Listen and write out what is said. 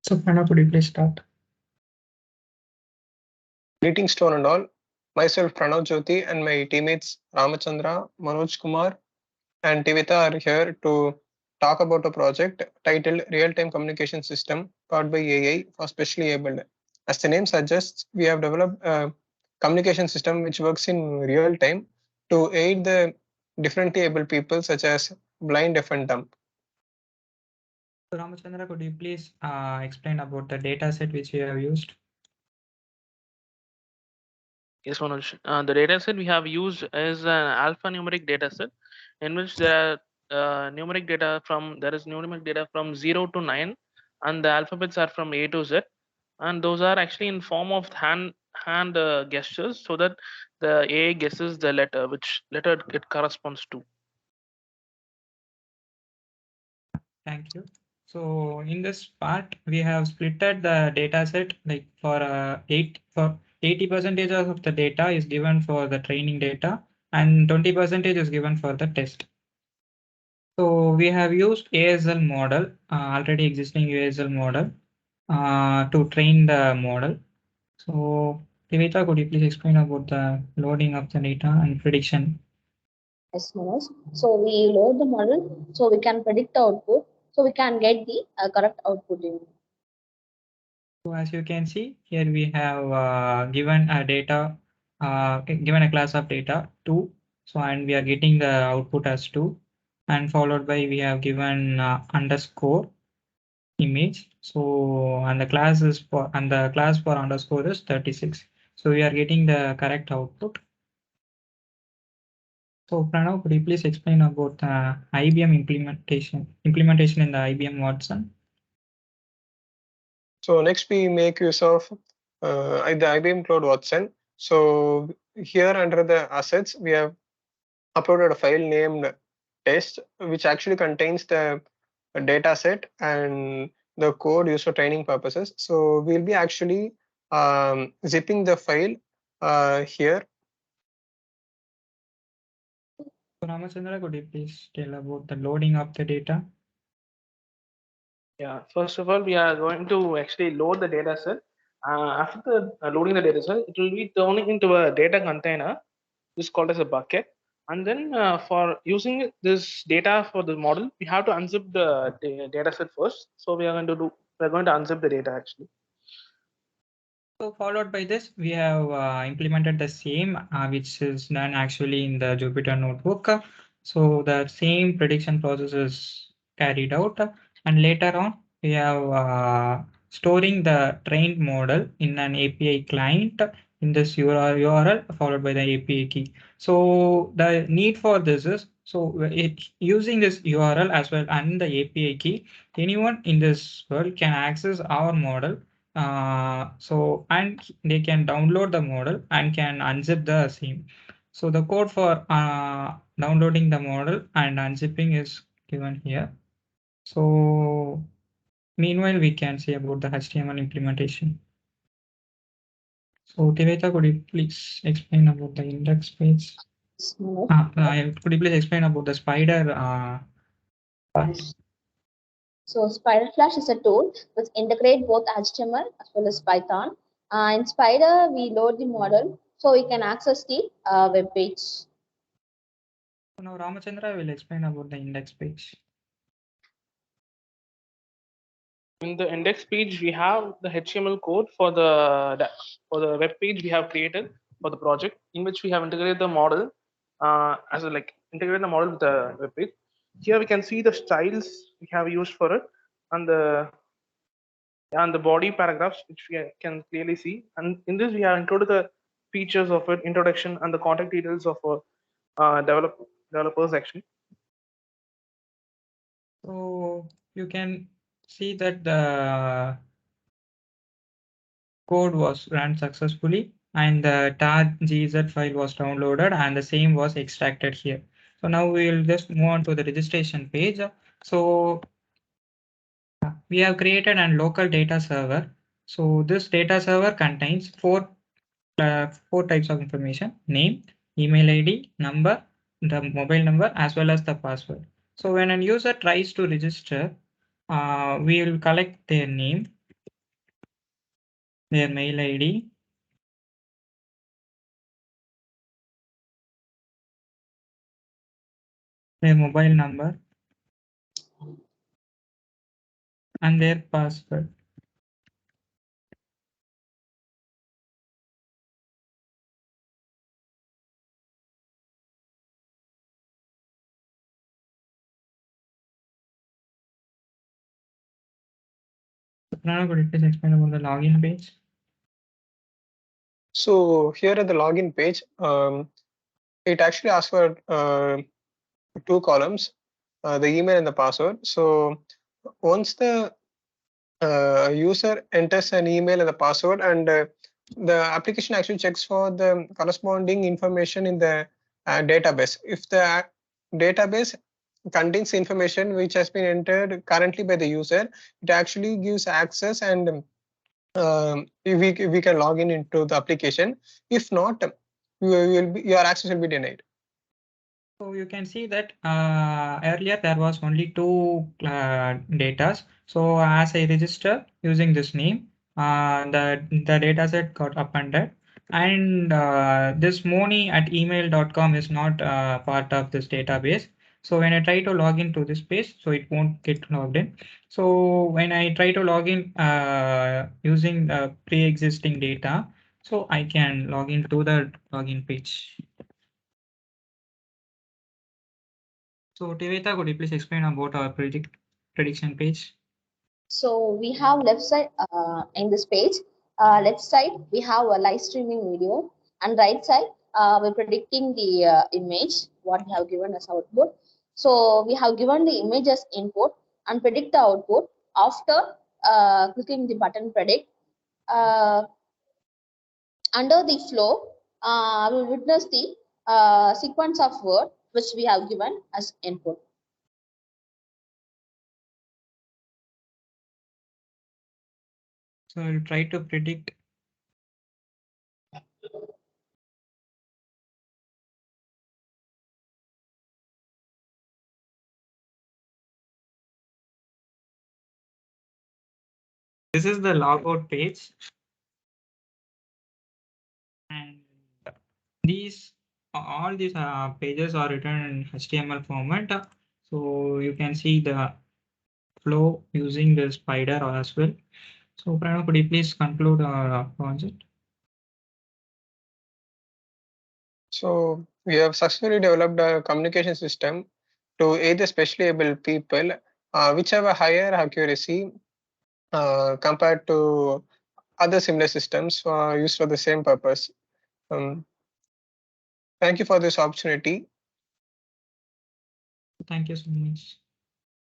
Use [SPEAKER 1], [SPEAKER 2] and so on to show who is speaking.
[SPEAKER 1] So Pranav, could you please start?
[SPEAKER 2] Greetings to one and all. Myself Pranav Jyoti and my teammates Ramachandra, Manoj Kumar, and Tivita are here to talk about a project titled Real-Time Communication System powered by AI for specially abled. As the name suggests, we have developed a communication system which works in real time to aid the differently able people such as blind, deaf, and dumb.
[SPEAKER 1] So Ramachandra, could you please explain about the data set which you have used?
[SPEAKER 3] Yes, Manoj. The data set we have used is an alphanumeric data set in which there are numeric data from 0 to 9, and the alphabets are from A to Z, and those are actually in form of hand gestures, so that the AI guesses the letter, which letter it corresponds to.
[SPEAKER 1] Thank you. So in this part, we have splitted the data set like for 80% of the data is given for the training data and 20% is given for the test. So we have used ASL model, already existing ASL model to train the model. So Tivita, could you please explain about the loading of the data and prediction?
[SPEAKER 4] Yes, Manoj. So we load the model so we can predict the output so we can get the correct output in.
[SPEAKER 1] So as you can see here, we have given a data, given a class of data 2. So and we are getting the output as 2, and followed by we have given underscore image. So and the class for underscore is 36. So we are getting the correct output. So Pranav, could you please explain about IBM implementation in the IBM Watson?
[SPEAKER 2] So next we make use of the IBM Cloud Watson. So here under the assets, we have uploaded a file named test, which actually contains the data set and the code used for training purposes. So we'll be actually zipping the file here.
[SPEAKER 1] So Ramachandra, could you please tell about the loading of the data?
[SPEAKER 3] Yeah, first of all, we are going to actually load the data set. After loading the data set, it will be turning into a data container. This is called as a bucket. And then for using this data for the model, we have to unzip the data set first. So we're going to unzip the data actually.
[SPEAKER 1] So followed by this, we have implemented the same, which is done actually in the Jupyter notebook. So the same prediction process is carried out, and later on we have storing the trained model in an API client in this URL followed by the API key. So the need for this is using this URL as well and the API key, anyone in this world can access our model. And they can download the model and can unzip the same. So the code for downloading the model and unzipping is given here. So meanwhile, we can see about the HTML implementation. So Tiveta, could you please explain about the index page?
[SPEAKER 4] Yes, Manoj.
[SPEAKER 1] Could you please explain about the spider part?
[SPEAKER 4] So Spider Flash is a tool which integrates both HTML as well as Python. In Spider, we load the model so we can access the web page.
[SPEAKER 1] So now Ramachandra will explain about the index page.
[SPEAKER 3] In the index page, we have the HTML code for the web page we have created for the project, in which we have integrated the model integrate the model with the web page. Here we can see the styles we have used for it, and the body paragraphs, which we can clearly see. And in this, we have included the features of it, introduction, and the contact details of developers actually.
[SPEAKER 1] So you can see that the code was run successfully and the tar.gz file was downloaded and the same was extracted here. So now we will just move on to the registration page. So we have created a local data server. So this data server contains four types of information: name, email ID, number, the mobile number, as well as the password. So when a user tries to register, we will collect their name their mail ID, their mobile number, and their password. Pranav, could you please explain about the login page?
[SPEAKER 2] So here at the login page, it actually asks for two columns, the email and the password. So once the user enters an email and the password, and the application actually checks for the corresponding information in the database. If the database contains information which has been entered currently by the user, it actually gives access, and we can log in into the application. If not, your access will be denied.
[SPEAKER 1] So you can see that earlier there was only two datas. So as I register using this name, the data set got appended, and this Moni at email.com is not part of this database. So when I try to log into this page, so it won't get logged in. So when I try to log in using the pre-existing data, so I can log into the login page. So Tiveta, could you please explain about our prediction page?
[SPEAKER 4] So we have left side in this page. Left side we have a live streaming video, and right side we're predicting the image what we have given as output. So we have given the image as input and predict the output after clicking the button predict. Uh, Under the flow, we witness the sequence of word which we have given as input.
[SPEAKER 1] So I'll try to predict. This is the logout page. And these all these pages are written in HTML format. So you can see the flow using the spider as well. So Pranav, could you please conclude our project?
[SPEAKER 2] So we have successfully developed a communication system to aid the specially able people, which have a higher accuracy compared to other similar systems used for the same purpose. Um, Thank you for this opportunity.
[SPEAKER 1] Thank you so much.